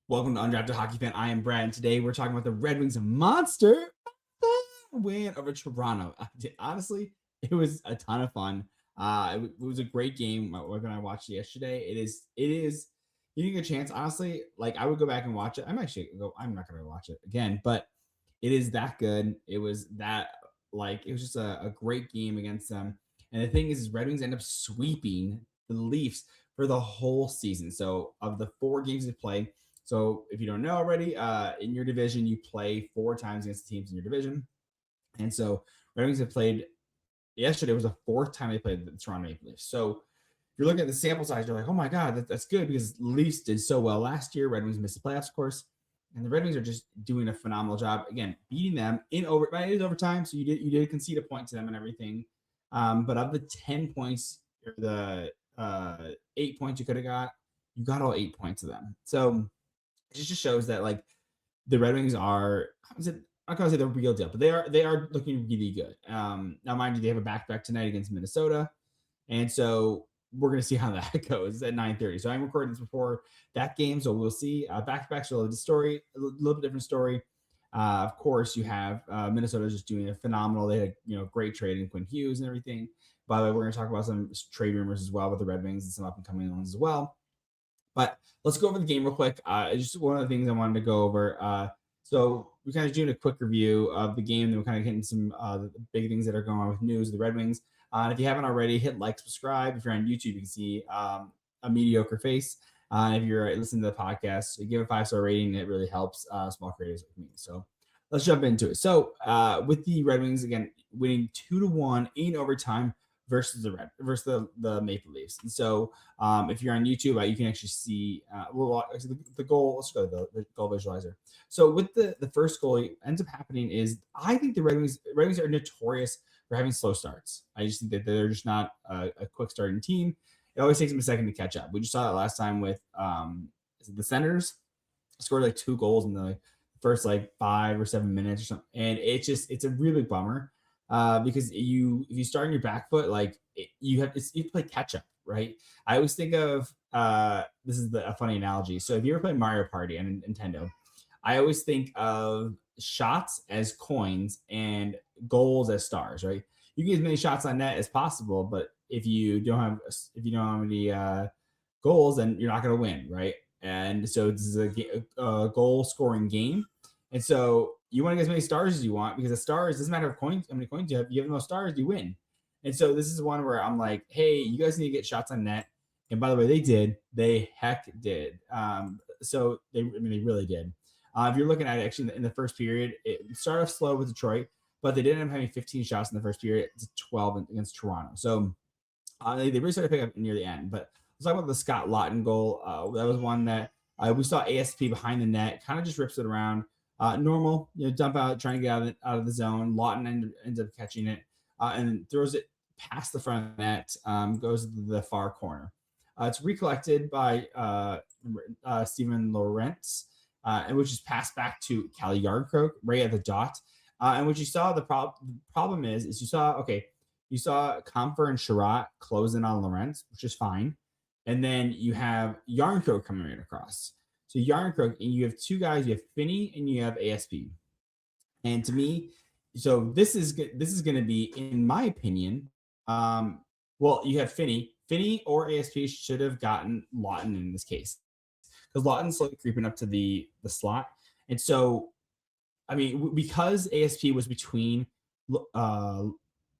Welcome to Undrafted Hockey Fan. I am Brad, and today we're talking about the Red Wings monster win over Toronto. Honestly, it was a ton of fun. It was a great game when I watched it yesterday. It is. You get a chance, honestly. Like I would go back and watch it. I'm not going to watch it again, but it is that good. It was that like it was just a great game against them. And the thing is Red Wings end up sweeping the Leafs for the whole season. So of the 4 games they play, so if you don't know already, in your division, you play 4 times against the teams in your division. And so Red Wings have played yesterday was the 4th time they played the Toronto Maple Leafs. So if you're looking at the sample size, you're like, oh my God, that's good because Leafs did so well last year. Red Wings missed the playoffs, of course. And the Red Wings are just doing a phenomenal job. Again, beating them in overtime. It is overtime, so you did concede a point to them and everything. But of the 10 points or the 8 points you could have got, you got all 8 points of them. So it just shows that like the Red Wings are I'm not gonna say the real deal, but they are looking really good. Now mind you, they have a back tonight against Minnesota, and so we're gonna see how that goes at 9:30. So I'm recording this before that game, so we'll see. Back to back, so the story a little bit different story. Of course, you have Minnesota just doing a phenomenal. They had great trade in Quinn Hughes and everything. By the way, we're going to talk about some trade rumors as well with the Red Wings and some up and coming ones as well. But let's go over the game real quick. Just one of the things I wanted to go over. So we kind of doing a quick review of the game. Then we're kind of hitting some the big things that are going on with news of the Red Wings. And if you haven't already, hit like, subscribe. If you're on YouTube, you can see a mediocre face. If you're listening to the podcast, give a 5-star rating. It really helps small creators like me. So let's jump into it. So with the Red Wings again winning 2-1 in overtime versus the Maple Leafs. And so if you're on YouTube, you can actually see the goal. Let's go to the goal visualizer. So with the first goal, what ends up happening is I think the Red Wings are notorious for having slow starts. I just think that they're just not a quick starting team. It always takes them a second to catch up. We just saw that last time with the Senators scored like 2 goals in the first like 5 or 7 minutes or something, and it's a really big bummer because if you start on your back foot, like you have to play catch up, right? I always think of this is a funny analogy. So if you ever play Mario Party on Nintendo, I always think of shots as coins and goals as stars, right? You can get as many shots on net as possible, but if you don't have any goals, then you're not going to win, right? And so this is a goal scoring game, and so you want to get as many stars as you want because the stars doesn't matter how many coins you have. You have the most stars, you win. And so this is one where I'm like, hey, you guys need to get shots on net. And by the way, they did. They heck did. So they really did. If you're looking at it, actually in the first period, it started off slow with Detroit, but they did end up having 15 shots in the first period to 12 against Toronto. So they really started to pick up near the end. But let's talk about the Scott Lawton goal. That was one that we saw ASP behind the net, kind of just rips it around. Normal, dump out, trying to get out of the zone. Lawton ends up catching it and throws it past the front of the net, goes to the far corner. It's recollected by Steven Lorentz, and which is passed back to Cali Yardcroak right at the dot. And what you saw, the problem is you saw Comfer and Sherratt closing on Lorentz, which is fine. And then you have Yarncroak coming right across. So Yarncroak, and you have 2 guys, you have Finney and you have ASP. And to me, so this is going to be, in my opinion, well, you have Finney or ASP should have gotten Lawton in this case because Lawton's slowly creeping up to the slot, and so I mean because ASP was between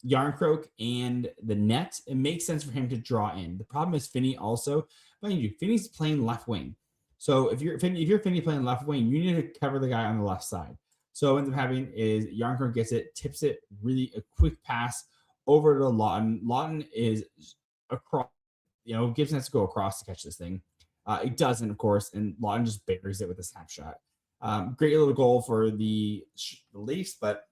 Yarncroak and the net, it makes sense for him to draw in. The problem is Finney also, mind you, Finney's playing left wing. So if you're Finney playing left wing, you need to cover the guy on the left side. So what ends up happening is Yarncroak gets it, tips it, really a quick pass over to Lawton. Lawton is across, Gibson has to go across to catch this thing. It doesn't, of course, and Lawton just buries it with a snapshot. Great little goal for the Leafs, but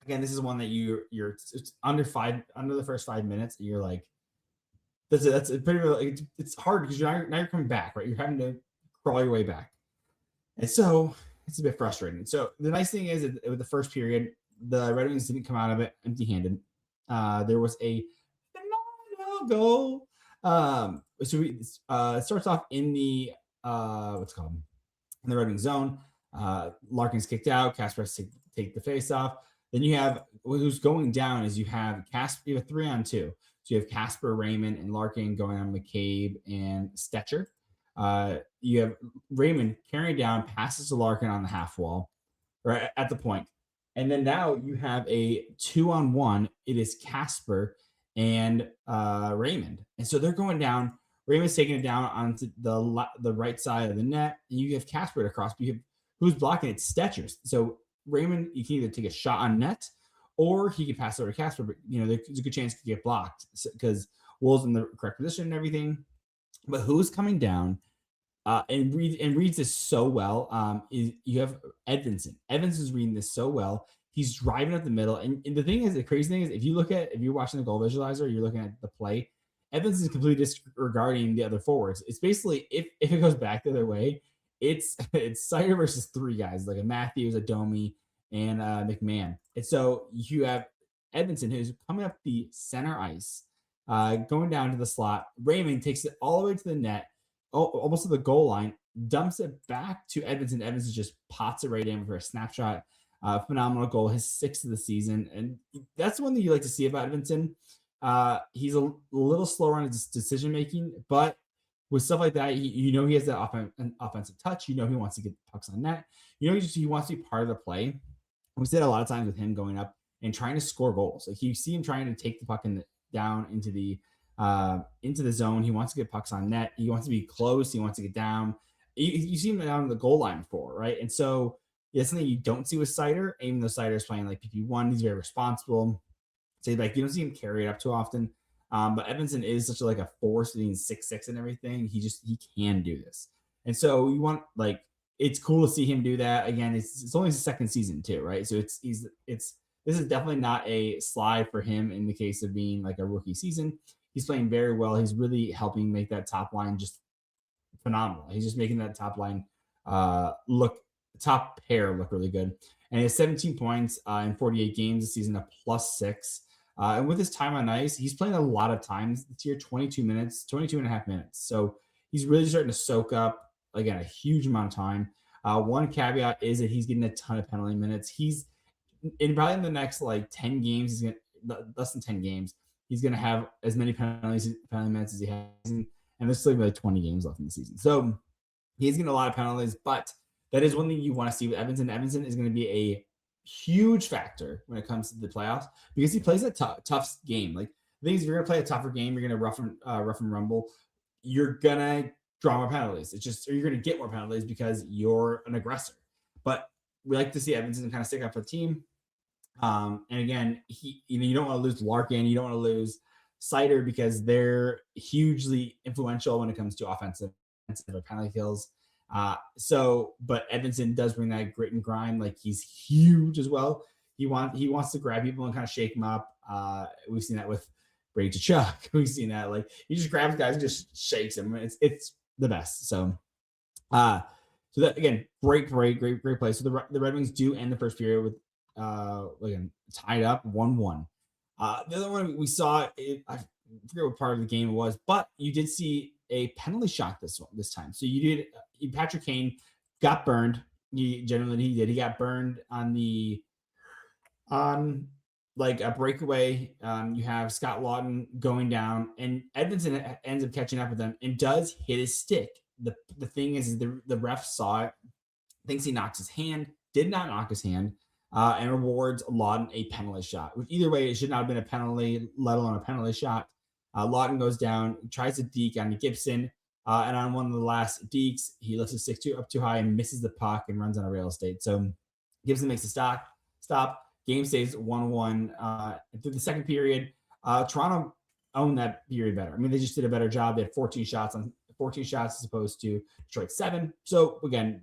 again, this is one that you're it's under the first 5 minutes. And you're like, that's a pretty like, it's hard because now you're coming back, right? You're having to crawl your way back, and so it's a bit frustrating. So the nice thing is that with the first period, the Red Wings didn't come out of it empty-handed. There was a phenomenal goal. So it starts off in the what's it called in the Red Wing zone. Larkin's kicked out. Kasper has to take the face off. Then you have who's going down is you have Kasper. You have 3-on-2. So you have Kasper, Raymond, and Larkin going on McCabe and Stetcher. You have Raymond carrying down, passes to Larkin on the half wall, or at the point. And then now you have a 2-on-1. It is Kasper and Raymond. And so they're going down. Raymond's taking it down onto the right side of the net. And you have Kasper across. But you have who's blocking it? Stetchers. So Raymond, you can either take a shot on net or he can pass over to Kasper. But, there's a good chance to get blocked because Wool's in the correct position and everything. But who's coming down and reads this so well is you have Edvinsson. Edvinsson's reading this so well. He's driving up the middle. And the thing is, the crazy thing is, if you're watching the goal visualizer, you're looking at the play, Edvinsson's completely disregarding the other forwards. It's basically, if it goes back the other way, it's Seider versus 3 guys, like a Matthews, a Domi, and McMahon. And so you have Edvinsson, who's coming up the center ice, going down to the slot. Raymond takes it all the way to the net, almost to the goal line, dumps it back to Edvinsson. Edvinsson just pots it right in for a snapshot. Phenomenal goal, his 6th of the season. And that's one thing you like to see about Edvinsson. He's a little slower on his decision making, but with stuff like that, he has that offensive touch. He wants to get pucks on net. He wants to be part of the play. We said a lot of times with him going up and trying to score goals. Like you see him trying to take the puck down into the zone. He wants to get pucks on net. He wants to be close. He wants to get down. You see him down the goal line before, right? And so it's something you don't see with Seider. Even though Seider is playing like PP1, he's very responsible. So like you don't see him carry it up too often. But Edvinsson is such a force, being 6'6" and everything. He can do this. And so you want it's cool to see him do that. Again, it's only his 2nd season too, right? So this is definitely not a slide for him in the case of being like a rookie season. He's playing very well. He's really helping make that top line just phenomenal. He's just making that top line top pair look really good. And he has 17 points in 48 games this season, a +6. And with his time on ice, he's playing a lot of times this year, 22 and a half minutes. So he's really starting to soak up, again, a huge amount of time. One caveat is that he's getting a ton of penalty minutes. He's probably in the next 10 games, less than 10 games, he's going to have as many penalty minutes as he has. And there's still like 20 games left in the season. So he's getting a lot of penalties, but that is one thing you want to see with Edvinsson. Edvinsson is going to be a huge factor when it comes to the playoffs because he plays a tough game. Like the thing is, if you're going to play a tougher game, you're going to rough and rumble. You're going to draw more penalties. Or you're going to get more penalties because you're an aggressor. But we like to see Edvinsson kind of stick up for the team. And again, you don't want to lose Larkin. You don't want to lose Seider because they're hugely influential when it comes to offensive or penalty kills. But Edvinsson does bring that grit and grind. Like he's huge as well. He wants to grab people and kind of shake them up. We've seen that with Brady Tkachuk. We've seen that he just grabs guys and just shakes them. It's the best. So that again, great play. So the Red Wings do end the first period with again tied up 1-1. The other one we saw, I forget what part of the game it was, but you did see a penalty shot this time. So Patrick Kane got burned. He did. He got burned on a breakaway. You have Scott Lawton going down, and Edvinsson ends up catching up with them and does hit his stick. The thing is the ref saw it, thinks he knocks his hand, did not knock his hand, and rewards Lawton a penalty shot. Which either way, it should not have been a penalty, let alone a penalty shot. Lawton goes down, tries to deke on Gibson, and on one of the last dekes, he lifts his stick up too high and misses the puck and runs out of real estate. So Gibson makes a stop. Game stays 1-1 through the second period. Toronto owned that period better. I mean, they just did a better job. They had 14 shots as opposed to Detroit 7. So again,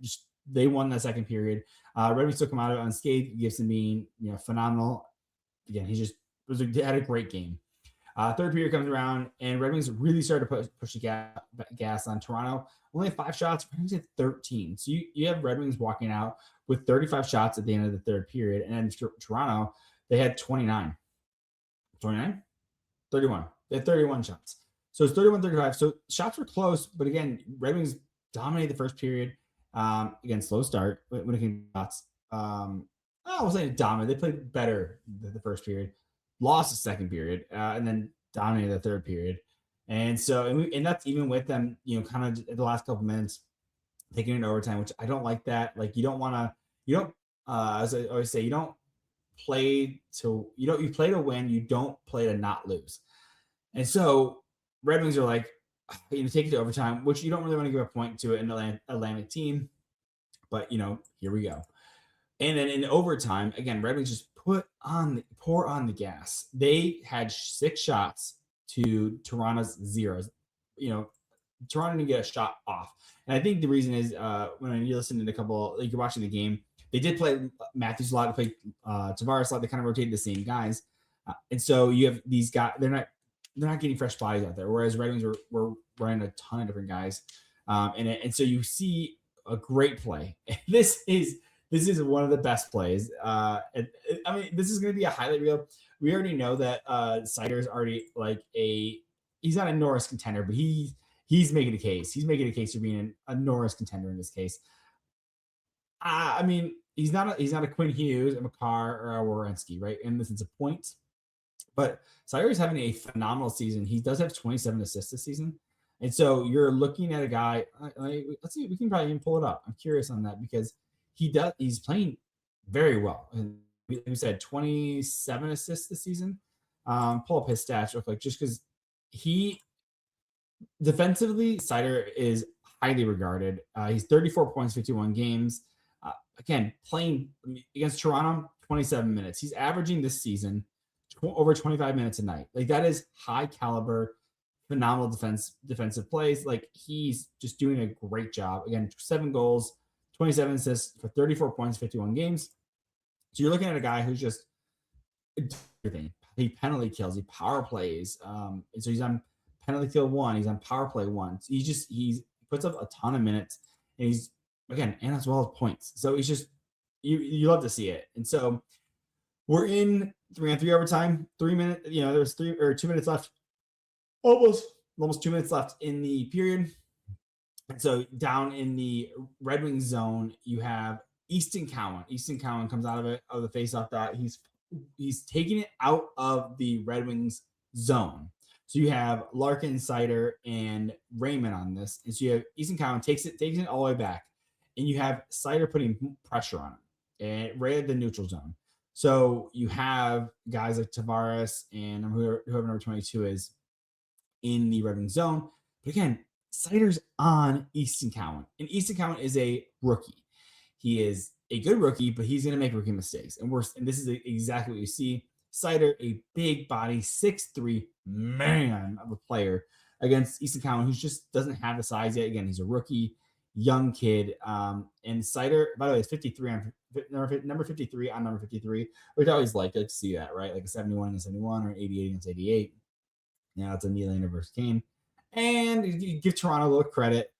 they won that second period. Red Wings took him out of it unscathed. Gibson being phenomenal. Again, had a great game. Third period comes around, and Red Wings really started to push the gas on Toronto. Only 5 shots. Red Wings had 13. So you have Red Wings walking out with 35 shots at the end of the third period. And then Toronto, they had 29. 29? 31. They had 31 shots. So it's 31-35. So shots were close. But again, Red Wings dominated the first period. Again, slow start when it came to shots. I was saying dominant. They played better the first period, lost the second period, and then dominated the third period. And so, and that's even with them, kind of the last couple minutes taking it overtime, which I don't like that. Like you don't, as I always say, you don't you play to win, you don't play to not lose. And so Red Wings are like, take it to overtime, which you don't really want to give a point to an Atlantic team, but here we go. And then in overtime, again, Red Wings just pour on the gas. They had 6 shots to Toronto's 0. Toronto didn't get a shot off. And I think the reason is when you're listening to you're watching the game, they did play Matthews a lot, they played Tavares a lot. They kind of rotated the same guys. And so you have these guys, they're not getting fresh bodies out there. Whereas Red Wings were running a ton of different guys. And so you see a great play. This is one of the best plays. This is going to be a highlight reel. We already know that Seider is already he's not a Norris contender, but he's making a case. He's making a case for being a Norris contender in this case. He's not a Quinn Hughes, a Makar, or a Werenski, right? In the sense of points. But Seider is having a phenomenal season. He does have 27 assists this season. And so you're looking at a guy, let's see, we can probably even pull it up. I'm curious on that because he's playing very well. And we said 27 assists this season. Pull up his stats real quick, just because he defensively, Seider is highly regarded. He's 34 points, 51 games. Again, playing against Toronto, 27 minutes. He's averaging this season over 25 minutes a night. Like, that is high caliber, phenomenal defensive plays. Like, he's just doing a great job. Again, 7 goals, 27 assists for 34 points, 51 games. So you're looking at a guy who's just everything. He penalty kills, he power plays. And so he's on penalty kill 1, he's on power play 1. So he puts up a ton of minutes, and he's, again, and as well as points. So he's just, you love to see it. And so we're in 3-on-3 overtime. 3 minutes, there's 2 minutes left. Almost 2 minutes left in the period. And so down in the Red Wings zone, you have Easton Cowan. Easton Cowan comes out of the faceoff dot. He's taking it out of the Red Wings zone. So you have Larkin, Seider, and Raymond on this. And so you have Easton Cowan takes it all the way back. And you have Seider putting pressure on him and right at the neutral zone. So you have guys like Tavares and whoever number 22 is in the Red Wings zone. But again, Seider's on Easton Cowan. And Easton Cowan is a rookie. He is a good rookie, but he's going to make rookie mistakes. And this is exactly what you see. Seider, a big body, 6'3" man of a player against Easton Cowan, who just doesn't have the size yet. Again, he's a rookie, young kid. And Seider, by the way, is 53 on number 53 on number 53, which I always like to see that, right? Like a 71 against 71 or 88 against 88. Now it's a Nylander versus Kane. And you give Toronto a little credit.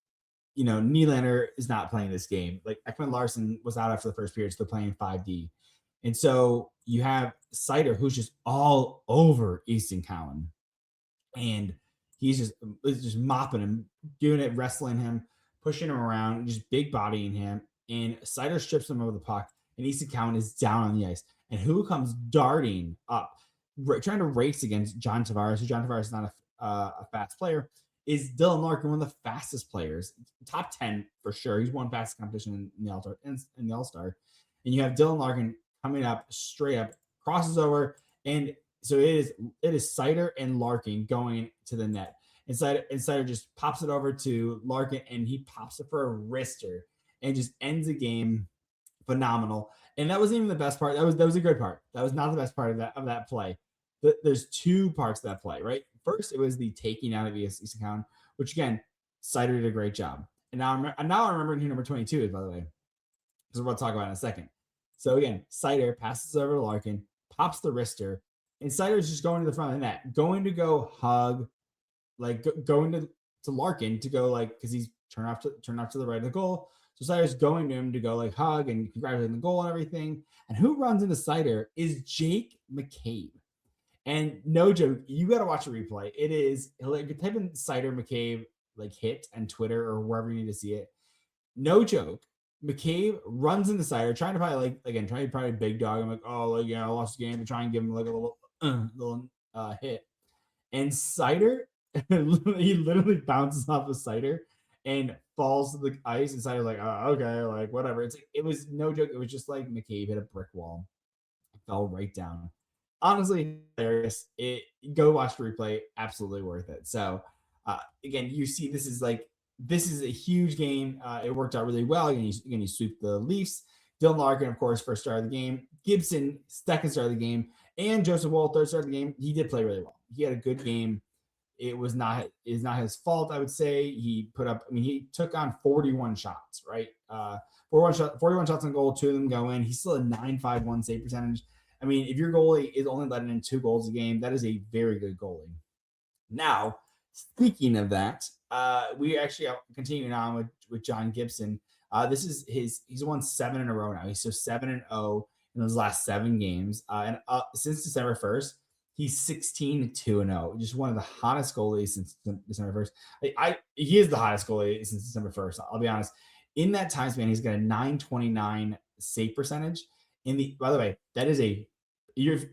Nylander is not playing this game. Like, Ekman Larson was out after the first period, so they're playing 5D. And so you have Seider, who's just all over Easton Cowan. And he's just mopping him, doing it, wrestling him, pushing him around, just big bodying him. And Seider strips him over the puck, and Easton Cowan is down on the ice. And who comes darting up, trying to race against John Tavares, who John Tavares is not a fast player, is Dylan Larkin, one of the fastest players, top 10 for sure. He's won fastest competition in the All-Star. And you have Dylan Larkin coming up straight up, crosses over, and so it is Seider and Larkin going to the net. And Seider just pops it over to Larkin, and he pops it for a wrister and just ends the game. Phenomenal. And that wasn't even the best part. That was a good part. That was not the best part of that play. There's 2 parts of that play, right? First, it was the taking out of Easton Cowan, which, again, Seider did a great job. And now I'm remembering who number 22 is, by the way, because we're about to talk about it in a second. So again, Seider passes over to Larkin, pops the wrister, and Seider's just going to the front of the net, going to go hug, like going to Larkin to go, like, because he's turned off to the right of the goal. So Seider's going to him to go, like, hug and congratulate him on the goal and everything. And who runs into Seider is Jake McCabe. And no joke, you got to watch a replay. It is, like, type in Seider McCabe, like, hit and Twitter or wherever you need to see it. no joke. McCabe runs into Seider, trying to probably big dog. I'm like, oh, like, yeah, I lost the game, to try and give him like a little hit. And Seider, he literally bounces off of Seider and falls to the ice. And Seider's like, oh, okay, like whatever. It was no joke. It was just like McCabe hit a brick wall, fell right down. Honestly, hilarious. Go watch the replay. Absolutely worth it. So again, you see, this is a huge game. It worked out really well. Again, you sweep the Leafs. Dylan Larkin, of course, first star of the game. Gibson, second star of the game, and Joseph Woll, third star of the game. He did play really well. He had a good game. It's not his fault, I would say. He took on 41 shots, right? 41 shots on goal, 2 of them go in. He's still a .951 save percentage. I mean, if your goalie is only letting in 2 goals a game, that is a very good goalie. Now, speaking of that, we actually are continuing on with John Gibson. He's won 7 in a row now. He's so 7-0 in those last 7 games. And since December 1st, he's 16-2-0. Just one of the hottest goalies since December 1st. He is the hottest goalie since December 1st. I'll be honest. In that time span, he's got a .929 save percentage. By the way, that is let's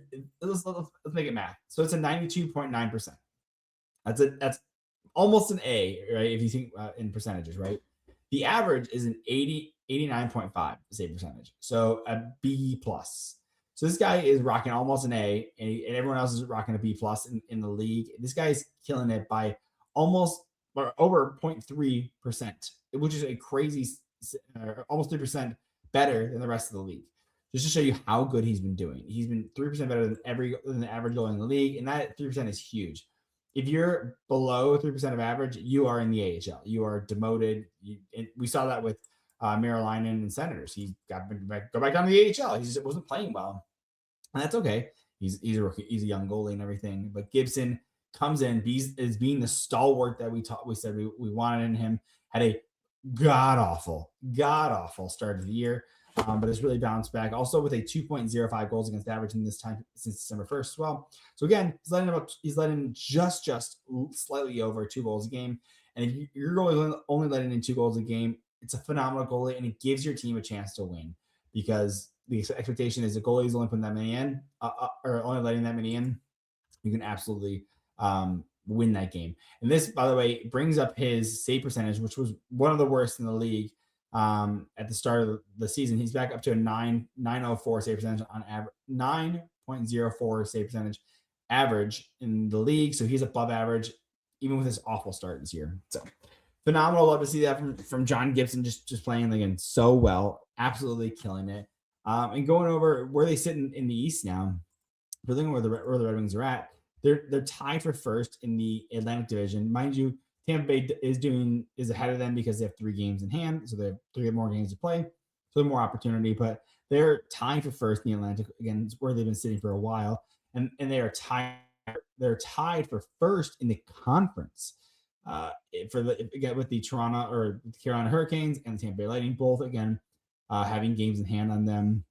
make it math. So it's a 92.9%. That's almost an A, right? If you think in percentages, right? The average is an 89.5 save percentage. So a B plus. So this guy is rocking almost an A, and everyone else is rocking a B plus in the league. This guy is killing it by almost or over 0.3%, which is a crazy, almost 3% better than the rest of the league. Just to show you how good he's been doing. He's been 3% better than the average goal in the league, and that 3% is huge. If you're below 3% of average, you are in the AHL. You are demoted. We saw that with Maryland and Senators. He go back down to the AHL. He just wasn't playing well, and that's okay. He's a rookie. He's a young goalie and everything. But Gibson comes in, is being the stalwart that we said we wanted in him. Had a god awful start of the year. But it's really bounced back. Also with a 2.05 goals against average in this time since December 1st as well. So again, he's letting just slightly over 2 goals a game. And if you're only letting in 2 goals a game, it's a phenomenal goalie, and it gives your team a chance to win, because the expectation is the goalie is only putting that many in, or only letting that many in. You can absolutely win that game. And this, by the way, brings up his save percentage, which was one of the worst in the league. At the start of the season, he's back up to a 904 save percentage on average, 9.04 save percentage average in the league. So he's above average, even with his awful start this year. So phenomenal. Love to see that from John Gibson, just playing again so well, absolutely killing it. And going over where they sit in the East now, if we're looking where the Red Wings are at, they're tied for first in the Atlantic Division, mind you. Tampa Bay is ahead of them because they have 3 games in hand, so they have 3 more games to play, so more opportunity. But they're tied for first in the Atlantic, again, where they've been sitting for a while, and they are tied. They're tied for first in the conference with the Toronto or the Carolina Hurricanes and the Tampa Bay Lightning, both again having games in hand on them.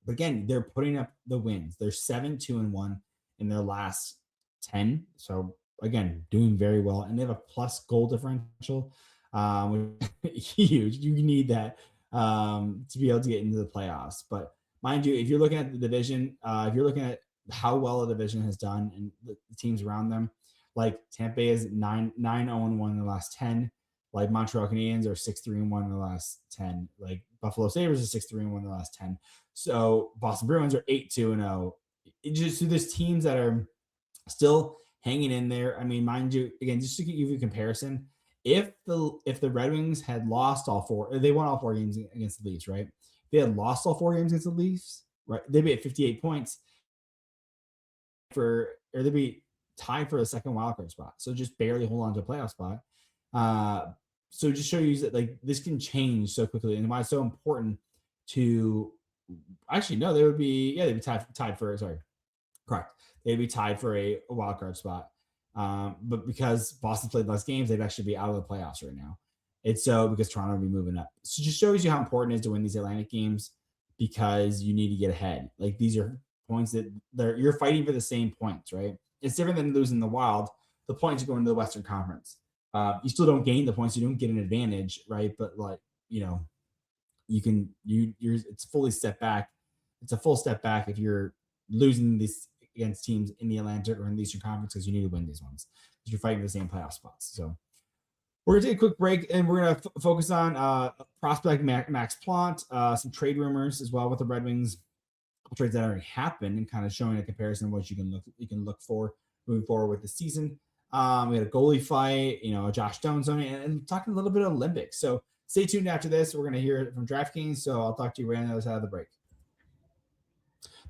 But again, they're putting up the wins. They're 7-2-1 in their last 10. So again, doing very well, and they have a plus goal differential, huge. You need that to be able to get into the playoffs. But mind you, if you're looking at the division, if you're looking at how well the division has done and the teams around them, like Tampa Bay is 9-0-1 in the last 10. Like Montreal Canadiens are 6-3-1 in the last 10. Like Buffalo Sabres are 6-3-1 in the last 10. So Boston Bruins are 8-2-0. So there's teams that are still hanging in there. I mean, mind you, again, just to give you a comparison, if the Red Wings had lost all 4, they won all 4 games against the Leafs, right? If they had lost all 4 games against the Leafs, right, they'd be at 58 points they'd be tied for a second wildcard spot. So just barely hold on to a playoff spot. So just show you that like this can change so quickly, and why it's so important to actually no, they'd be tied for correct. They'd be tied for a wild card spot. But because Boston played less games, they'd actually be out of the playoffs right now. It's so because Toronto would be moving up. So it just shows you how important it is to win these Atlantic games, because you need to get ahead. Like these are points that you're fighting for the same points, right? It's different than losing the Wild. The points are going to the Western Conference. You still don't gain the points. You don't get an advantage, right? But like it's fully step back. It's a full step back if you're losing this against teams in the Atlantic or in the Eastern Conference, because you need to win these ones because you're fighting the same playoff spots. So we're gonna take a quick break and we're gonna focus on prospect Max Plant, some trade rumors as well with the Red Wings, trades that already happened, and kind of showing a comparison of what you can look for moving forward with the season. We had a goalie fight, a Josh Stone zone, and talking a little bit of Olympics. So stay tuned after this. We're going to hear it from DraftKings. So I'll talk to you right on the other side of the break.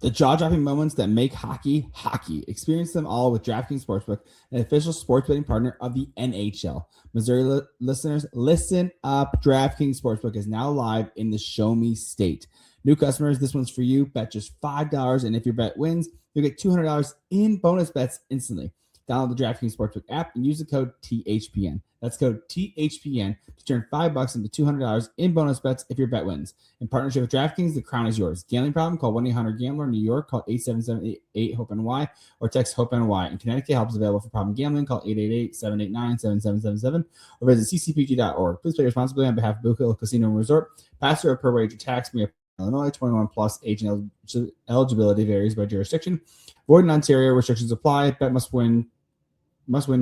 The jaw-dropping moments that make hockey hockey. Experience them all with DraftKings Sportsbook, an official sports betting partner of the NHL. Missouri listeners, listen up. DraftKings Sportsbook is now live in the Show Me State. New customers, this one's for you. Bet just $5, and if your bet wins, you'll get $200 in bonus bets instantly. Download the DraftKings Sportsbook app and use the code THPN. That's code THPN to turn $5 into $200 in bonus bets if your bet wins. In partnership with DraftKings, the crown is yours. Gambling problem? Call 1-800-GAMBLER. New York, call 877-8-HOPE-NY or text HOPE-NY. In Connecticut, help is available for problem gambling. Call 888-789-7777 or visit ccpg.org. Please play responsibly on behalf of Boot Hill Casino and Resort. Pass or per wager tax. Illinois, 21 plus. Age and eligibility varies by jurisdiction. Void in Ontario. Restrictions apply. Bet must win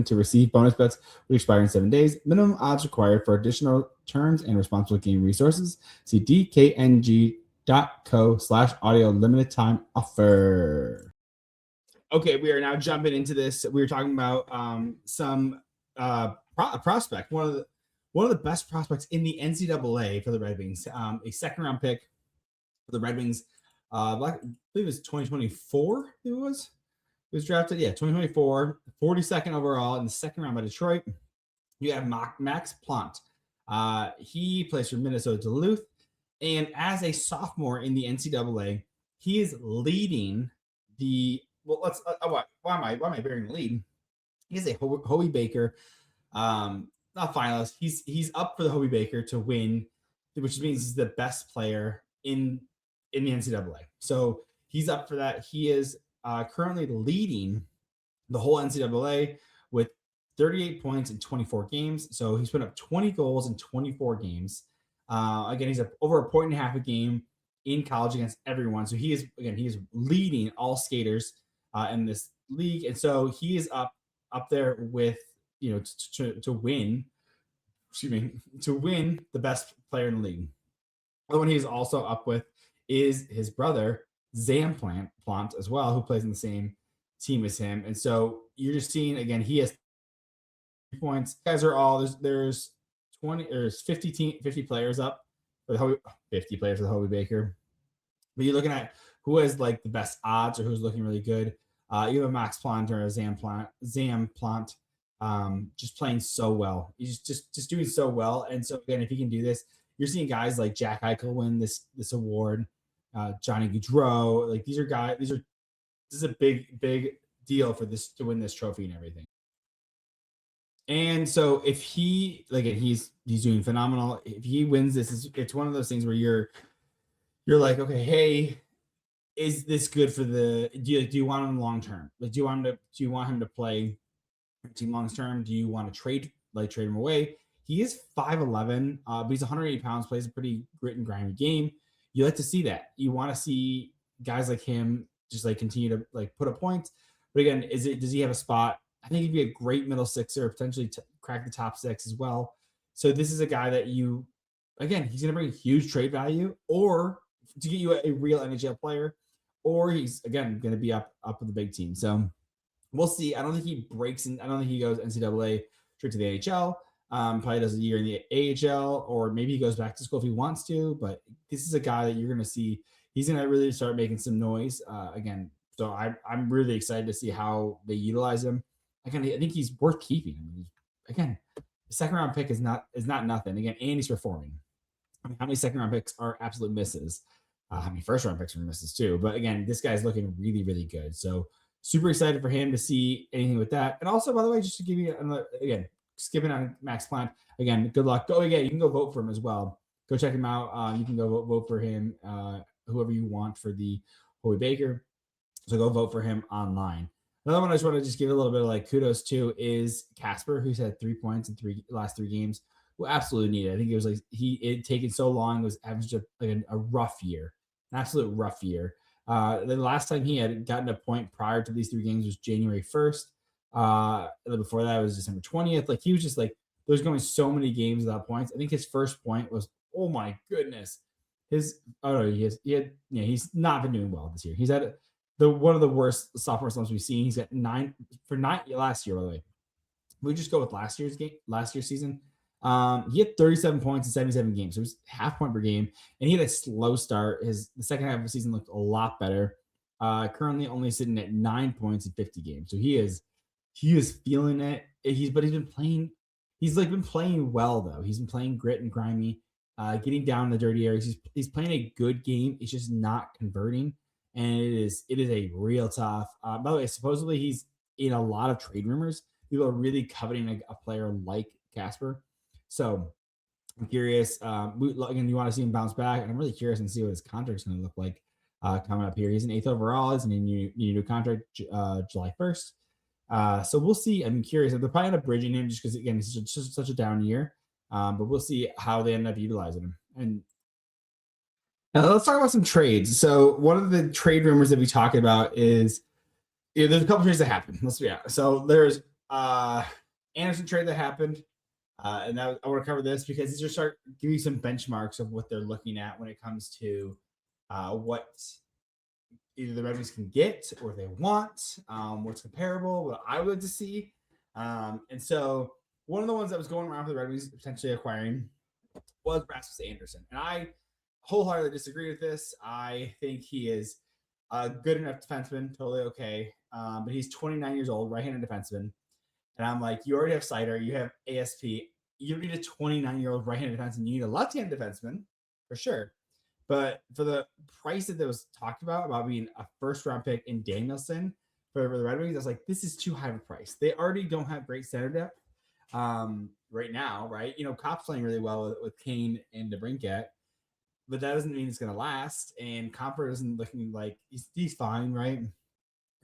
to receive bonus bets, which expire in 7 days. Minimum odds required. For additional terms and responsible game resources, see dkng.co/audio limited time offer. Okay, we are now jumping into this. We were talking about some prospect. One of the best prospects in the NCAA for the Red Wings. A second round pick for the Red Wings. I believe it was 2024. It was drafted. Yeah, 2024, 42nd overall in the second round by Detroit. You have Max Plant. He plays for Minnesota Duluth, and as a sophomore in the NCAA, he is leading the. Well, let's. Why am I bearing the lead? He's a Hobey Baker, not finalist. He's up for the Hobey Baker to win, which means he's the best player in the NCAA. So he's up for that. He is currently leading the whole NCAA with 38 points in 24 games. So he's put up 20 goals in 24 games. Again, he's over a point and a half a game in college against everyone. So he is leading all skaters in this league, and so he is up there with to win the best player in the league. The one he's also up with is his brother Zam Plant as well, who plays in the same team as him. And so you're just seeing, again, he has points. Guys are all there's 50 players up for the 50 players for the Hobey Baker. But you're looking at who has like the best odds or who's looking really good. You have Max Plant or Zam Plant, just playing so well. He's just doing so well. And so again, if he can do this, you're seeing guys like Jack Eichel win this award. Johnny Gaudreau, like these are guys. This is a big deal for this to win this trophy and everything. And so if he's doing phenomenal. If he wins this, it's one of those things where you're like, okay, hey, is this good for do you want him long term? Like, do you want him to play team long term? Do you want to trade him away? He is 5'11", but he's 180 pounds. Plays a pretty grit and grimy game. You like to see that. You want to see guys like him just like continue to like put up points. But again, does he have a spot? I think he'd be a great middle sixer, potentially crack the top six as well. So this is a guy that he's going to bring huge trade value, or to get you a real NHL player, or he's again going to be up with the big team. So we'll see. I don't think he breaks in. I don't think he goes NCAA straight to the NHL. Probably does a year in the AHL, or maybe he goes back to school if he wants to. But this is a guy that you're going to see. He's going to really start making some noise again. So I'm really excited to see how they utilize him. Again, I think he's worth keeping. I mean, again, the second round pick is not nothing. Again, and he's performing. I mean, how many second round picks are absolute misses? How many first round picks are misses too? But again, this guy's looking really, really good. So super excited for him to see anything with that. And also, by the way, just to give you another, again, skipping on Max Plant, again, good luck. Go again. You can go vote for him as well. Go check him out. You can go vote for him, whoever you want for the Hobey Baker. So go vote for him online. Another one I just want to just give a little bit of like kudos to is Casper, who's had 3 points in last three games. will absolutely need it. I think it was like it taken so long. It was having such a rough year, an absolute rough year. The last time he had gotten a point prior to these 3 games was January 1st. Before that was December 20th. Like he was just like there's going so many games without points. I think his first point was, oh my goodness, his oh no, he's not been doing well this year. He's had the one of the worst sophomore slumps we've seen. He's got 9 last year, by the way. We just go with last year's season. He had 37 points in 77 games. So it was half point per game, and he had a slow start. The second half of the season looked a lot better. Currently only sitting at 9 points in 50 games. So he is feeling it. He's been playing. He's like been playing well though. He's been playing grit and grimy, getting down in the dirty areas. He's playing a good game. It's just not converting, and it is a real tough. By the way, supposedly he's in a lot of trade rumors. People are really coveting a player like Casper. So I'm curious. Again, you want to see him bounce back, and I'm really curious and see what his contract's going to look like coming up here. He's an 8th overall. He's in a new contract July 1st. So we'll see. I'm curious. They're probably end up bridging him just because, again, it's just such a down year. But we'll see how they end up utilizing him. And now let's talk about some trades. So one of the trade rumors that we talk about is there's a couple trades that happened. Let's be honest. So there's Anderson trade that happened. And I want to cover this because these are start giving you some benchmarks of what they're looking at when it comes to what either the Red Wings can get or they want, what's comparable, what I would like to see. And so one of the ones that was going around for the Red Wings potentially acquiring was Rasmus Anderson. And I wholeheartedly disagree with this. I think he is a good enough defenseman, totally okay. But he's 29 years old, right-handed defenseman. And I'm like, you already have Seider, you have ASP. You don't need a 29-year-old right-handed defenseman. You need a left-handed defenseman, for sure. But for the price that was talked about being a first-round pick in Danielson for the Red Wings, I was like, this is too high of a price. They already don't have great center depth right now, right? Kopp's playing really well with Kane and DeBrincat, but that doesn't mean it's going to last. And Comfort isn't looking like he's fine, right?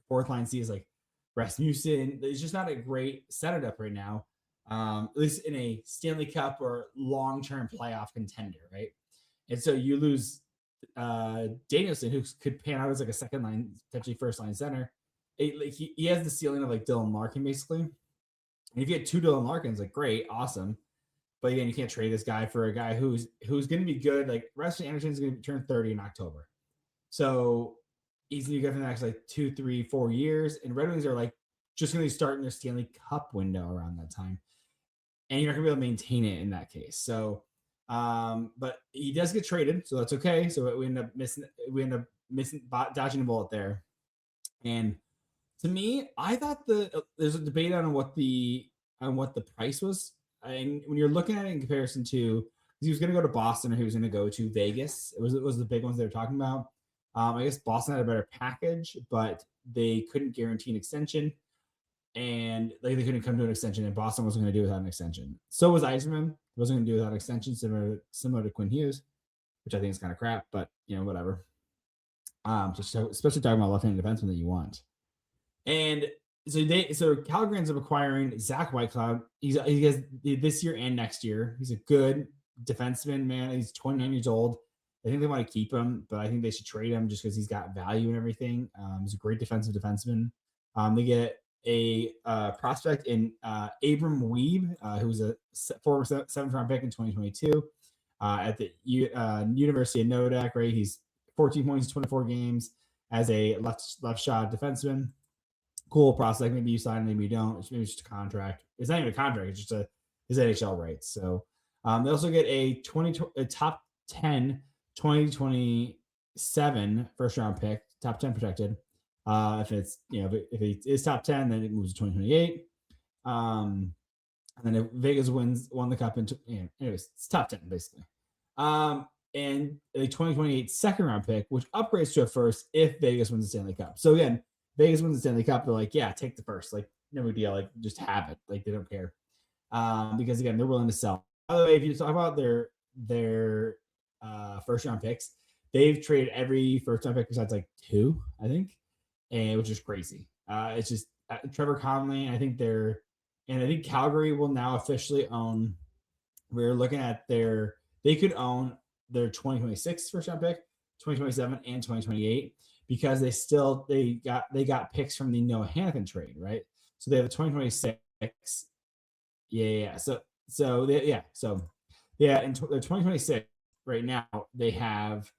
Fourth line C is like Rasmussen. It's just not a great setup up right now, at least in a Stanley Cup or long-term playoff contender, right? And so you lose Danielson, who could pan out as like a second line, potentially first line center. He has the ceiling of like Dylan Larkin, basically. And if you had 2 Dylan Larkins, like great, awesome. But again, you can't trade this guy for a guy who's going to be good. Like Rasmus Anderson's going to turn 30 in October, so he's going to go for the next like 2, 3, 4 years. And Red Wings are like just going to be starting their Stanley Cup window around that time, and you're not going to be able to maintain it in that case. So, but he does get traded, so that's okay. So we end up missing dodging a bullet there. And to me, I thought there's a debate on what the price was. And when you're looking at it in comparison to, he was going to go to Boston or he was going to go to Vegas. It was the big ones they were talking about. I guess Boston had a better package, but they couldn't guarantee an extension, and they couldn't come to an extension. And Boston wasn't going to do without an extension. So was Eiserman. Wasn't going to do without an extension, similar to Quinn Hughes, which I think is kind of crap. But whatever. Especially talking about left-handed defenseman that you want. And so Calgary ends up acquiring Zach Whitecloud. He has this year and next year. He's a good defenseman, man. He's 29 years old. I think they want to keep him, but I think they should trade him just because he's got value and everything. He's a great defensive defenseman. They get a prospect in Abram Weeb, who was a former 7th-round pick in 2022 at the University of Nodak. Right, he's 14 points in 24 games as a left shot defenseman. Cool prospect. Maybe you sign, maybe you don't. Maybe it's just a contract. It's not even a contract. It's just his NHL rights. So they also get a top 10 2027 first round pick, top 10 protected. If it's if it is top 10, then it moves to 2028. And then if Vegas won the cup into anyways, it's top 10 basically. And a 2028 second round pick, which upgrades to a first if Vegas wins the Stanley Cup. So again, Vegas wins the Stanley Cup, they're like, yeah, take the first. Like, no big deal. Like, just have it. Like, they don't care. Because again, they're willing to sell. By the way, if you talk about their first round picks, they've traded every first round pick besides like 2, I think, and which is crazy. It's just Trevor Conley. I think Calgary will now officially own we're looking at they could own their 2026 first round pick, 2027, and 2028 because they got picks from the Noah Hanifin trade, right? So they have a 2026. Yeah. So in the 2026 right now they have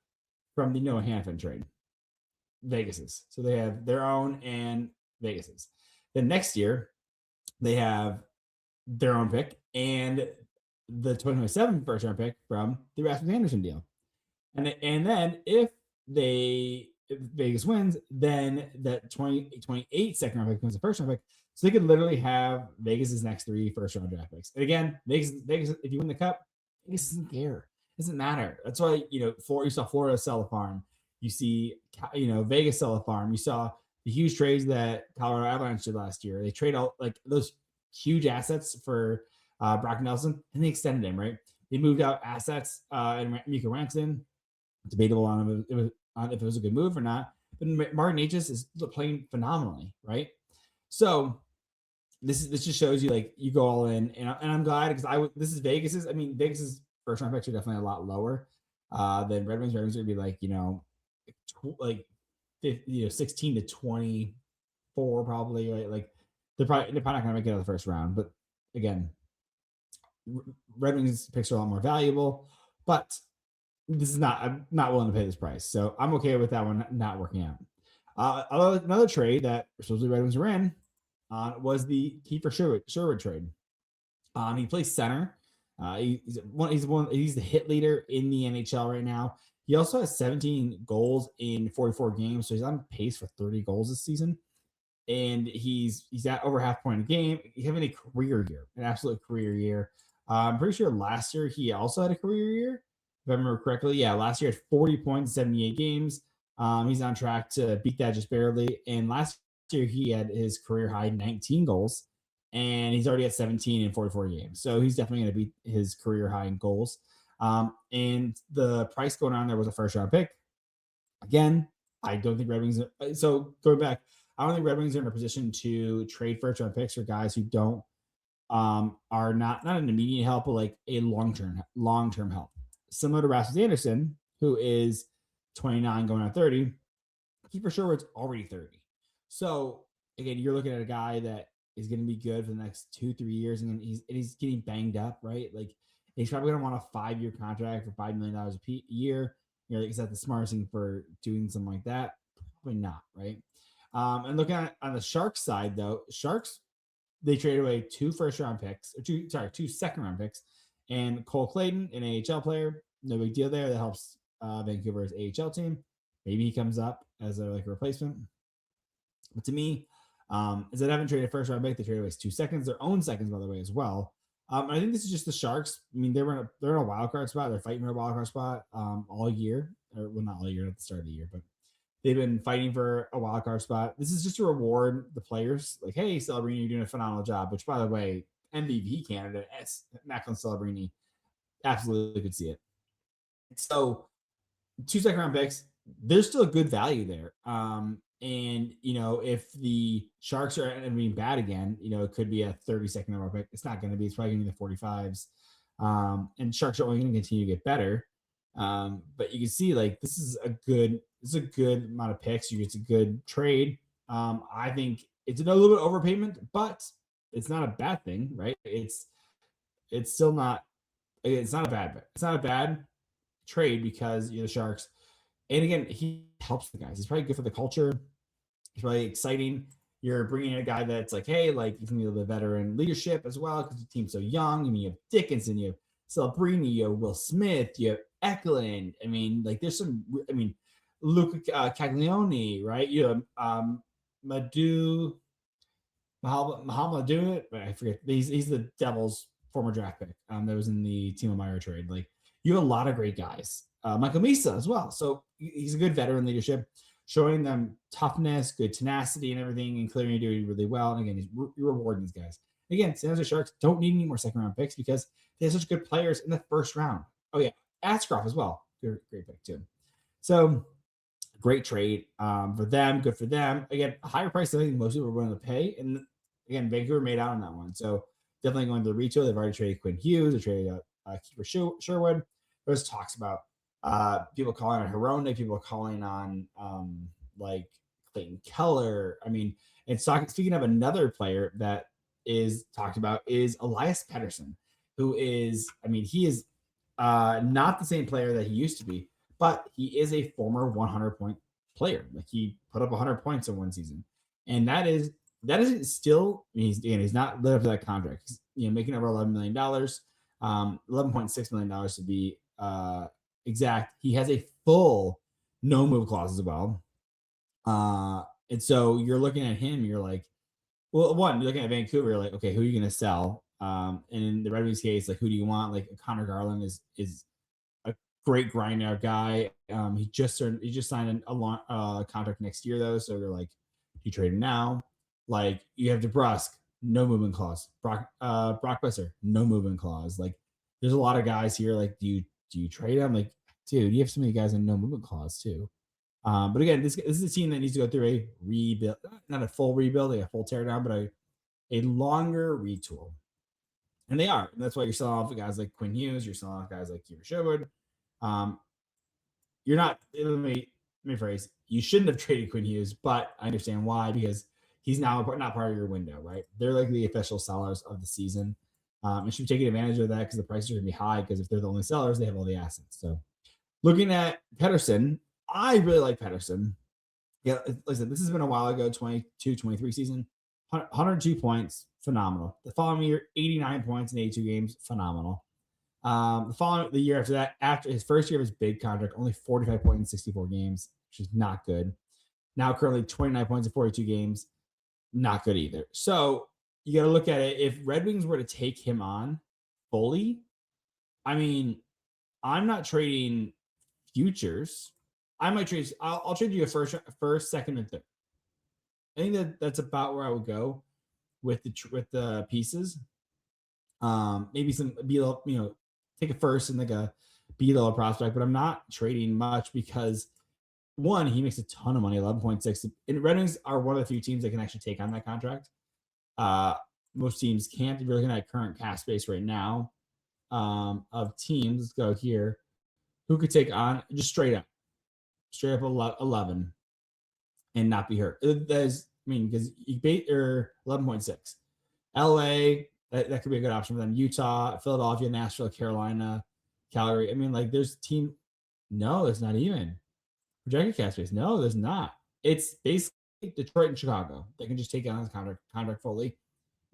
from the Noah Hanifin trade, Vegas's. So they have their own and Vegas's. Then next year they have their own pick and the 2027 first round pick from the Rasmus Anderson deal. And then if Vegas wins, then that 2028 second round pick becomes the first round pick. So they could literally have Vegas's next 3 first round draft picks. And again, Vegas, if you win the cup, Vegas doesn't care. It doesn't matter. That's why, you saw Florida sell a farm. You see, Vegas sell a farm. You saw the huge trades that Colorado Avalanche did last year. They trade out like those huge assets for Brock Nelson, and they extended him, right? They moved out assets and Mika Rantanen. Debatable on if it was a good move or not. But Martin Necas is playing phenomenally, right? So this just shows you like you go all in, and I'm glad because this is Vegas's. I mean, Vegas's first round picks are definitely a lot lower than Red Wings. Red Wings are gonna be like 16 to 24 probably, right? Like they're probably not gonna make it out of the first round. But again, Red Wings picks are a lot more valuable, but I'm not willing to pay this price. So I'm okay with that one not working out. Another trade that supposedly Red Wings were in was the Kiefer Sherwood trade. He plays center. He's the hit leader in the NHL right now. He also has 17 goals in 44 games, so he's on pace for 30 goals this season. And he's at over half point a game. He's having a career year, an absolute career year. I'm pretty sure last year he also had a career year, if I remember correctly. Yeah, last year had 40 points, 78 games. He's on track to beat that just barely. And last year he had his career high 19 goals, and he's already at 17 in 44 games. So he's definitely going to beat his career high in goals. And the price going on there was a first round pick. Again, I don't think Red Wings. So going back, I don't think Red Wings are in a position to trade first round picks for guys who don't are not an immediate help, but like a long term help. Similar to Rasmus Anderson, who is 29 going on 30. Kiefer Sherwood's already 30. So again, you're looking at a guy that is going to be good for the next 2-3 years, and he's getting banged up, right? Like he's probably going to want a 5-year contract for $5 million a year. Is that the smartest thing for doing something like that? Probably not, right? And looking at on the Sharks side, though, Sharks, they traded away 2 first-round picks, or 2 second-round picks, and Cole Clayton, an AHL player. No big deal there. That helps Vancouver's AHL team. Maybe he comes up as a replacement. But to me, is that haven't traded first-round pick. They traded away 2 seconds, their own seconds, by the way, as well. I think this is just the Sharks. I mean, they're in a wild card spot. They're fighting for a wild card spot all year. Or, well, not all year at the start of the year, but they've been fighting for a wild card spot. This is just to reward the players. Like, hey, Celebrini, you're doing a phenomenal job. Which, by the way, MVP candidate, Macklin Celebrini, absolutely could see it. So, 2 second-round picks. There's still a good value there. And if the Sharks are being bad again, it could be a 32nd overall pick. It's not going to be. It's probably going to be the 45s. And Sharks are only going to continue to get better. But you can see like this is a good amount of picks. It's a good trade. I think it's a little bit overpayment, but it's not a bad thing, right? It's still not. It's not a bad trade because the Sharks. And again, he helps the guys. He's probably good for the culture. He's probably exciting. You're bringing in a guy that's like, hey, like you can be the veteran leadership as well because the team's so young. I mean, you have Dickinson, you have Celebrini, you have Will Smith, you have Eklund. I mean, like there's some. I mean, Luca Caglione, right? You have Madhu, but I forget. He's the Devils' former draft pick that was in the Timo Meier trade. Like you have a lot of great guys. Michael Misa as well. So he's a good veteran leadership, showing them toughness, good tenacity and everything, and clearly doing really well. And again, you're rewarding these guys. Again, San Jose Sharks don't need any more second-round picks because they have such good players in the first round. Oh, yeah. Ashcroft as well. Great pick, too. So great trade for them. Good for them. Again, a higher price than I think most people were willing to pay. And again, Vancouver made out on that one. So definitely going to the retail. They've already traded Quinn Hughes. They traded Sherwood. There's talks about people calling on Hirone, people calling on like Clayton Keller. I mean, and speaking of another player that is talked about is Elias Pettersson, who is, I mean, he is not the same player that he used to be, but he is a former 100-point player. Like he put up 100 points in one season, and that is still. I mean, he's not lived up to that contract. He's, making over $11 million, $11.6 million to be exact. He has a full no move clause as well, and so you're looking at him. You're like, well, you're looking at Vancouver. You're like, okay, who are you going to sell? And in the Red Wings case, like, who do you want? Like Connor Garland is a great grind out guy. He just signed a long contract next year though, so you're like, you trade him now. Like you have DeBrusk, no movement clause. Brock Besser, no movement clause. Like there's a lot of guys here. Like do you trade him? Like, dude, you have so many guys in no movement clause too. But again, this is a team that needs to go through a rebuild, not a full rebuild, like a full teardown, but a longer retool. And they are. And that's why you're selling off guys like Quinn Hughes. You're selling off guys like Kiefer Sherwood. You're not. Let me rephrase. You shouldn't have traded Quinn Hughes, but I understand why, because he's now not part of your window, right? They're like the official sellers of the season. And should be taking advantage of that because the prices are going to be high. Because if they're the only sellers, they have all the assets. So, looking at Pettersson, I really like Pettersson. Yeah, listen, this has been a while ago. 22-23 season, 102 points. Phenomenal. The following year, 89 points in 82 games, phenomenal. The year after that, after his first year of his big contract, only 45 points in 64 games, which is not good. Now currently 29 points in 42 games, not good either. So you got to look at it. If Red Wings were to take him on fully, I mean, I'm not trading futures. I might trade. I'll trade you a first, second, and third. I think that's about where I would go with the pieces. Maybe some B-level, take a first and like a B-level prospect, but I'm not trading much because one, he makes a ton of money, 11.6. And Red Wings are one of the few teams that can actually take on that contract. Most teams can't. If you're looking at current cap space right now of teams, let's go here. Who could take on just straight up 11 and not be hurt? Because you bait or 11.6. LA, that could be a good option for them. Utah, Philadelphia, Nashville, Carolina, Calgary. I mean, like there's team. No, there's not even projected cap space. No, there's not. It's basically Detroit and Chicago. They can just take on his contract fully.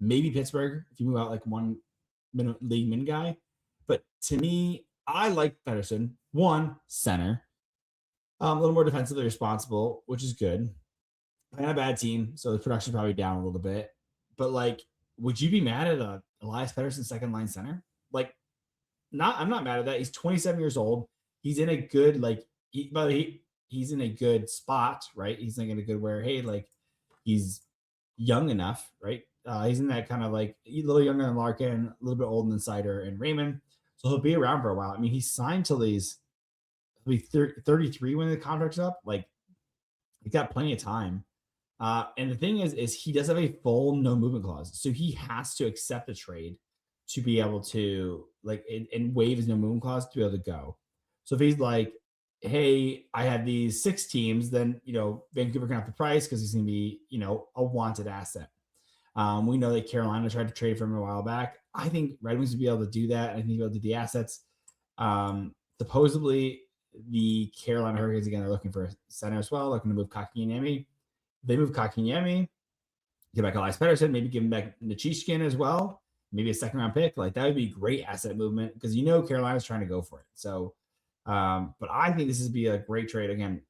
Maybe Pittsburgh if you move out like one league min guy. But to me, I like Pettersson. One, center. A little more defensively responsible, which is good. And a bad team, so the production's probably down a little bit. But like, would you be mad at Elias Pettersson second line center? Like, I'm not mad at that. He's 27 years old. He's in a good he's in a good spot, right? He's like in a good where he's young enough, right? He's in that kind of like a little younger than Larkin, a little bit older than Seider and Raymond, so he'll be around for a while. I mean, he's signed till he'll be 33 when the contract's up. Like, he's got plenty of time. And the thing is he does have a full no movement clause, so he has to accept a trade to be able to and waive his no movement clause to be able to go. So if he's like, hey, I have these 6 teams, then Vancouver can have the price because he's going to be a wanted asset. We know that Carolina tried to trade for him a while back. I think Red Wings would be able to do that. I think they'll do the assets. Supposedly, the Carolina Hurricanes again are looking for a center as well. Looking to move Kotkaniemi. They move Kotkaniemi, get back Elias Pettersson, maybe give him back Nichushkin as well, maybe a second round pick. Like that would be great asset movement because Carolina's trying to go for it. So, but I think this would be a great trade. Again,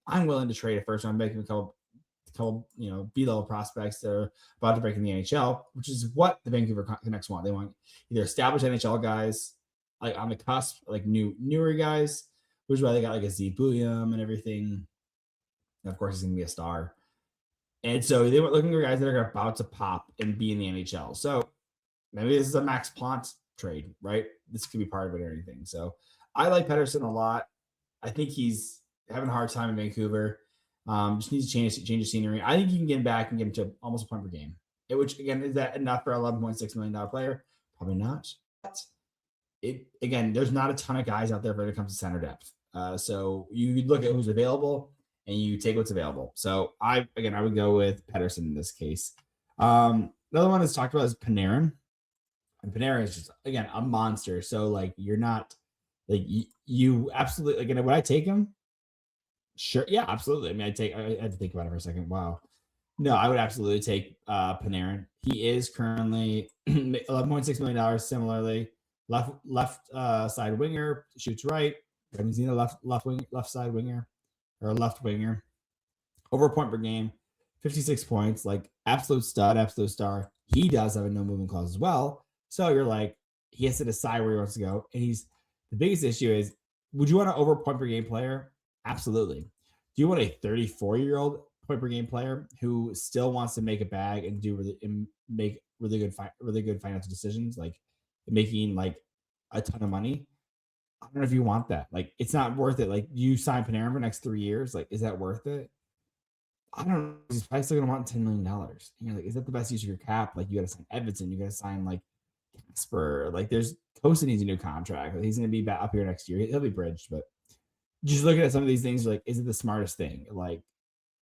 I'm willing to trade a first round pick and a couple B-level prospects that are about to break in the NHL, which is what the Vancouver Canucks want. They want either established NHL guys like on the cusp, like newer guys, which is why they got like a Z Bouillon and everything. And of course, he's gonna be a star. And so they were looking for guys that are about to pop and be in the NHL. So maybe this is a Max Pont trade, right? This could be part of it or anything. So I like Pettersson a lot. I think he's having a hard time in Vancouver. Just needs to change of scenery. I think you can get him back and get him to almost a point per game. Which again, is that enough for $11.6 million player? Probably not. But there's not a ton of guys out there when it comes to center depth. So you look at who's available and you take what's available. So I would go with Pettersson in this case. Another one that's talked about is Panarin. And Panarin is just, again, a monster. So like, you're not like you absolutely, again, would I take him? Sure. Yeah, absolutely. I mean, I had to think about it for a second. Wow. No, I would absolutely take Panarin. He is currently $11.6 million. Similarly, left side winger, shoots right. Ramsina left side winger or left winger. Over a point per game, 56 points. Like absolute stud, absolute star. He does have a no movement clause as well. So you're like, he has to decide where he wants to go. And the biggest issue is, would you want an over point per game player? Absolutely. Do you want a 34-year-old point per game player who still wants to make a bag and make really good financial decisions, like making like a ton of money? I don't know if you want that. Like, it's not worth it. Like, you sign Panarin for the next 3 years. Like, is that worth it? I don't know. He's probably still gonna want $10 million. And you're like, is that the best use of your cap? Like, you got to sign Edmonton. You got to sign like Casper. Like, there's Costa needs a new contract. He's gonna be back up here next year. He'll be bridged, but just looking at some of these things, like, is it the smartest thing? Like,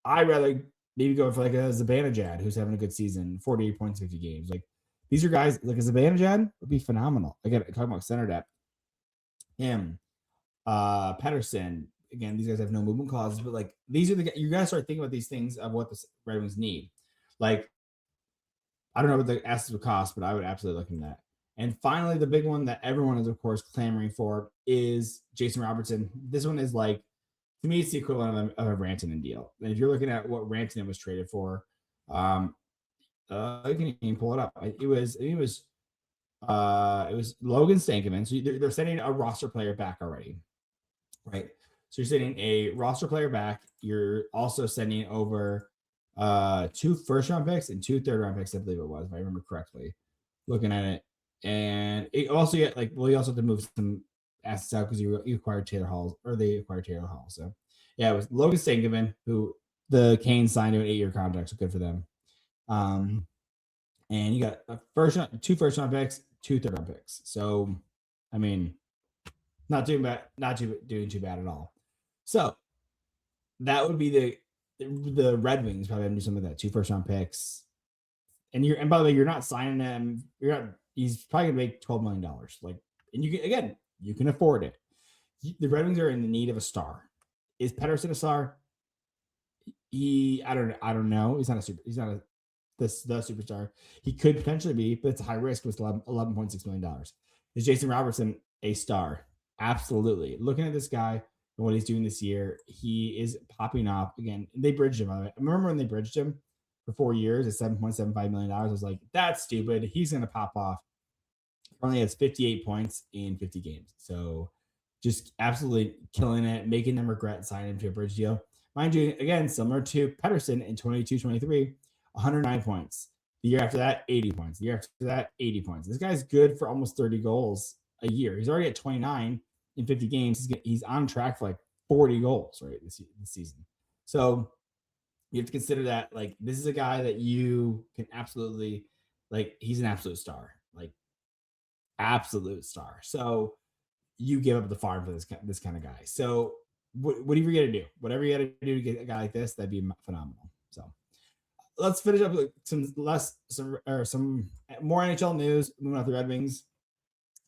I'd rather maybe go for like a Zibanejad who's having a good season, 48 points, 50 games. Like, these are guys like a Zibanejad would be phenomenal. Again, talking about center depth, him, Pettersson. Again, these guys have no movement clauses, but like, these are you gotta start thinking about these things of what the Red Wings need. Like, I don't know what the assets would cost, but I would absolutely look into that. And finally, the big one that everyone is, of course, clamoring for is Jason Robertson. This one is like, to me, it's the equivalent of a Rantanen deal. And if you're looking at what Rantanen was traded for, you can even pull it up. It was Logan Stankoven. So they're sending a roster player back already, right? So you're sending a roster player back. You're also sending over 2 first-round picks and 2 third-round picks, I believe it was, if I remember correctly, looking at it. And it also you also have to move some assets out because you acquired Taylor Hall, or they acquired Taylor Hall. So yeah, it was Logan Stankoven, who the Canes signed to an 8-year contract, so good for them. And you got 2 first-round picks, 2 third-round picks. So I mean, not doing too bad at all. So that would be the Red Wings probably have to do some of that, 2 first-round picks. And by the way, you're not signing him. He's probably gonna make $12 million. Like, and you can afford it. The Red Wings are in the need of a star. Is Pettersson a star? I don't know. He's not the superstar. He could potentially be, but it's a high risk with $11.6 million. Is Jason Robertson a star? Absolutely. Looking at this guy and what he's doing this year, he is popping off again. They bridged him. I remember when they bridged him for 4 years at $7.75 million. I was like, that's stupid. He's going to pop off. Currently has 58 points in 50 games. So just absolutely killing it, making them regret signing him to a bridge deal. Mind you, again, similar to Pettersson in 22-23, 109 points. The year after that, 80 points. The year after that, 80 points. This guy's good for almost 30 goals a year. He's already at 29 in 50 games. He's on track for like 40 goals right this season. So you have to consider that, like, this is a guy that you can absolutely, like, he's an absolute star, like absolute star. So you give up the farm for this kind of guy. So whatever you got to do, whatever you got to do to get a guy like this, that'd be phenomenal. So let's finish up with some more NHL news. Moving on to the Red Wings.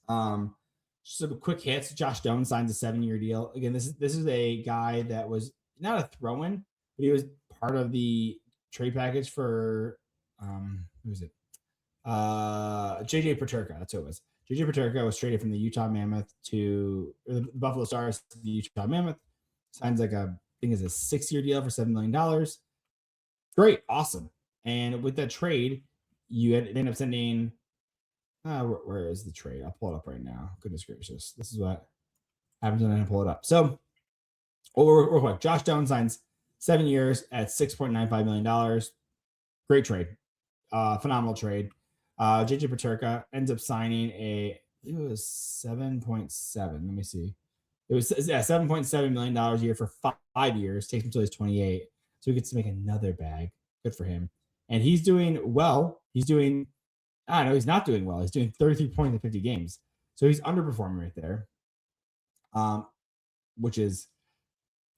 Just some quick hits. Josh Doan signs a 7-year deal. Again, this is a guy that was not a throw-in, but he was part of the trade package for who was it? JJ Peterka. That's who it was. JJ Peterka was traded from the Utah Mammoth to the Buffalo Stars to the Utah Mammoth. Signs like I think it's a 6-year deal for $7 million. Great, awesome. And with that trade, you end up sending. Where is the trade? I'll pull it up right now. Goodness gracious, this is what happens when I pull it up. So, real quick, Josh Doan signs 7 years at $6.95 million. Great trade, phenomenal trade. JJ Peterka ends up signing it was 7.7. Let me see. It was $7.7 million a year for 5 years. Takes him until he's 28, so he gets to make another bag. Good for him. And he's doing well. He's not doing well. He's doing 33 points in 50 games. So he's underperforming right there, which is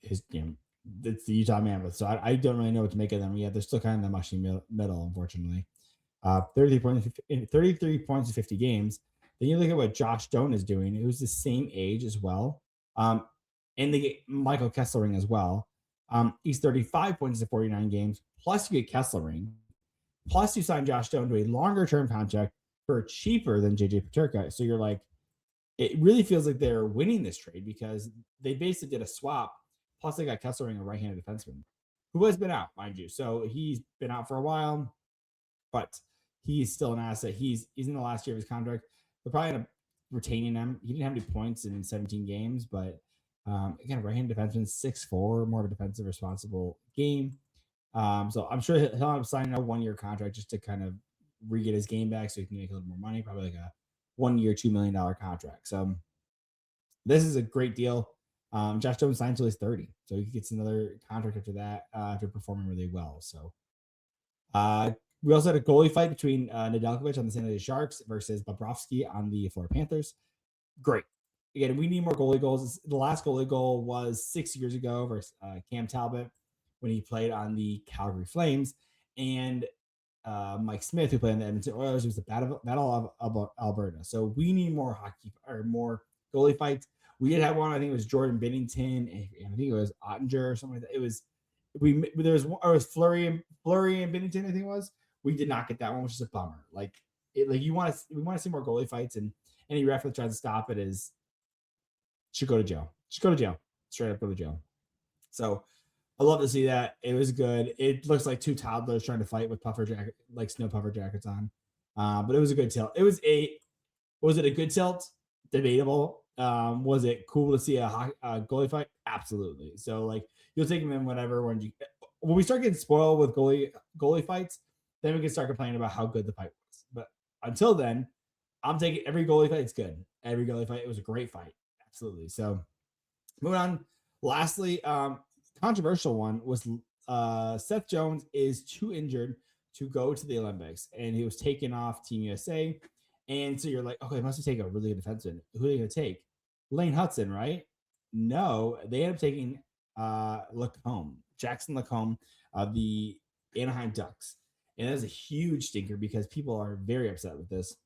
his game. It's the Utah Mammoth. So I don't really know what to make of them yet. They're still kind of in the mushy middle, unfortunately. 33 points in 50 games. Then you look at what Josh Stone is doing, who's the same age as well. And they get Michael Kesselring as well. He's 35 points in 49 games. Plus, you get Kesselring. Plus, you sign Josh Stone to a longer term contract for cheaper than JJ Peterka. So you're like, it really feels like they're winning this trade because they basically did a swap. Plus, they got Kesselring, a right handed defenseman, who has been out, mind you. So he's been out for a while, but he's still an asset. He's in the last year of his contract. They're probably going to retaining him. He didn't have any points in 17 games, but again, right-handed defenseman, 6'4", more of a defensive responsible game. So I'm sure he'll end up signing a 1-year contract just to kind of re-get his game back so he can make a little more money, probably like a 1-year, $2 million contract. So this is a great deal. Josh Jones signed until he's 30, so he gets another contract after that after performing really well. So we also had a goalie fight between Nedeljkovic on the San Jose Sharks versus Bobrovsky on the Florida Panthers. Great. Again, we need more goalie goals. The last goalie goal was 6 years ago versus Cam Talbot when he played on the Calgary Flames. And Mike Smith, who played in the Edmonton Oilers, was the Battle of Alberta. So we need more hockey or more goalie fights. We did have one. I think it was Jordan Binnington, and I think it was Ottinger or something like that. It was Fleury and Binnington. I think it was. We did not get that one, which is a bummer. Like we want to see more goalie fights, and any ref that tries to stop it should go to jail. Just go to jail. Straight up go to jail. So I love to see that. It was good. It looks like two toddlers trying to fight with snow puffer jackets on. But it was a good tilt. Was it a good tilt? Debatable. Was it cool to see a goalie fight? Absolutely. So like you'll take them in whatever when we start getting spoiled with goalie fights, then we can start complaining about how good the fight was. But until then, I'm taking every goalie fight. It's good. Every goalie fight. It was a great fight. Absolutely. So moving on. Lastly, controversial one was Seth Jones is too injured to go to the Olympics, and he was taken off Team USA. And so you're like, okay, must have taken a really good defenseman. Who are they going to take? Lane Hudson, right? No, they end up taking Jackson Lacombe, the Anaheim Ducks. And that is a huge stinker because people are very upset with this.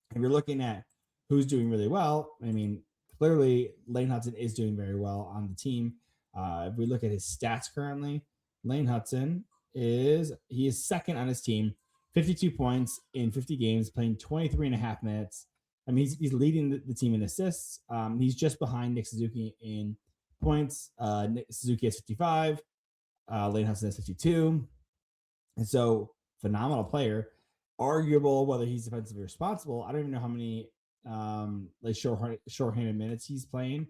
If you're looking at who's doing really well, I mean, clearly Lane Hudson is doing very well on the team. If we look at his stats currently, Lane Hudson is second on his team, 52 points in 50 games, playing 23 and a half minutes. I mean, he's leading the team in assists. He's just behind Nick Suzuki in points. Nick Suzuki has 55. Lane Hudson has 52. And so, phenomenal player. Arguable whether he's defensively responsible. I don't even know how many shorthanded minutes he's playing.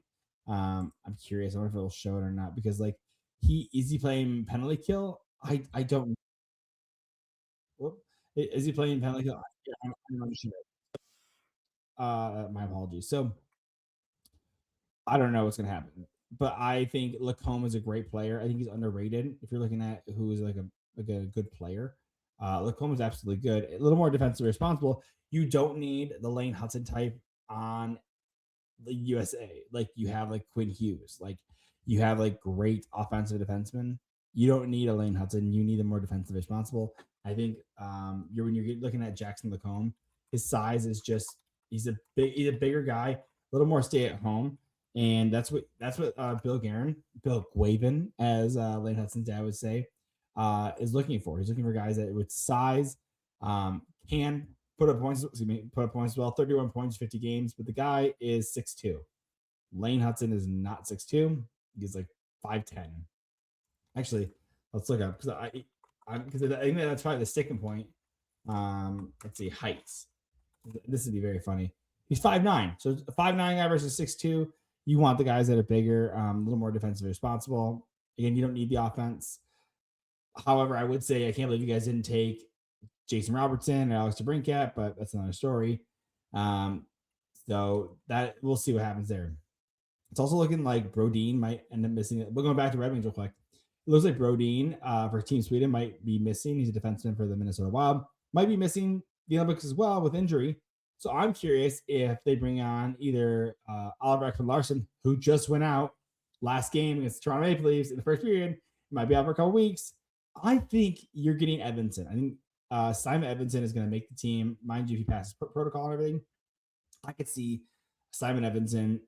I'm curious. I wonder if it'll show it or not because like is he playing penalty kill? I don't. Whoop. Is he playing penalty kill? Yeah, I'm not sure. My apologies. So I don't know what's gonna happen, but I think Lacombe is a great player. I think he's underrated. If you're looking at who is like a good player, Lacombe is absolutely good. A little more defensively responsible. You don't need the Lane Hudson type on the USA. Like you have like Quinn Hughes. Like you have like great offensive defensemen. You don't need a Lane Hudson. You need a more defensive responsible. I think when you're looking at Jackson Lacombe, his size is just he's a bigger guy, a little more stay at home, and that's what Bill Gwavin, as Lane Hudson's dad would say, is looking for. He's looking for guys that with size can put up points as well. 31 points, 50 games, but the guy is 6'2". Lane Hudson is not 6'2". He's like 5'10". Actually, let's look up because I think that's probably the sticking point. Let's see, heights. This would be very funny. He's 5'9". So a 5'9" guy versus 6'2". You want the guys that are bigger, a little more defensively responsible. Again, you don't need the offense. However, I would say I can't believe you guys didn't take Jason Robertson and Alex DeBrincat, but that's another story. So that we'll see what happens there. It's also looking like Brodin might end up missing it. We're going back to Red Wings real quick. It looks like Brodin for Team Sweden might be missing. He's a defenseman for the Minnesota Wild. Might be missing the Olympics as well with injury. So I'm curious if they bring on either Oliver Larkin, who just went out last game against the Toronto Maple Leafs in the first period. He might be out for a couple weeks. I think you're getting Edmonton. I think Simon Edmonton is going to make the team. Mind you, if he passes protocol and everything, I could see Simon Edmonton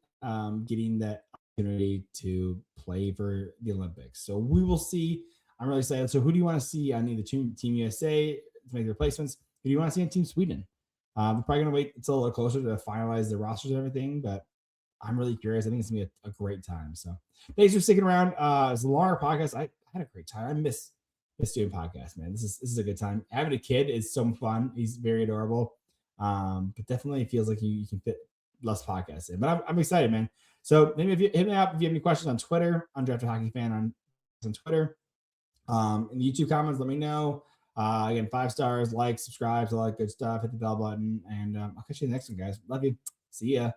getting that opportunity to play for the Olympics. So we will see. I'm really excited. So who do you want to see on either Team USA to make the replacements? Who do you want to see on Team Sweden? We're probably going to wait until a little closer to finalize the rosters and everything, but I'm really curious. I think it's going to be a great time. So thanks for sticking around. It's a longer podcast. I had a great time. I miss doing podcasts, man. This is a good time. Having a kid is so fun. He's very adorable. But definitely it feels like you can fit less podcasts in. But I'm excited, man. So maybe if you hit me up if you have any questions on Twitter, Undrafted Hockey Fan on Twitter. In the YouTube comments, let me know. Again, 5 stars, like, subscribe, all that good stuff. Hit the bell button, and I'll catch you in the next one, guys. Love you. See ya.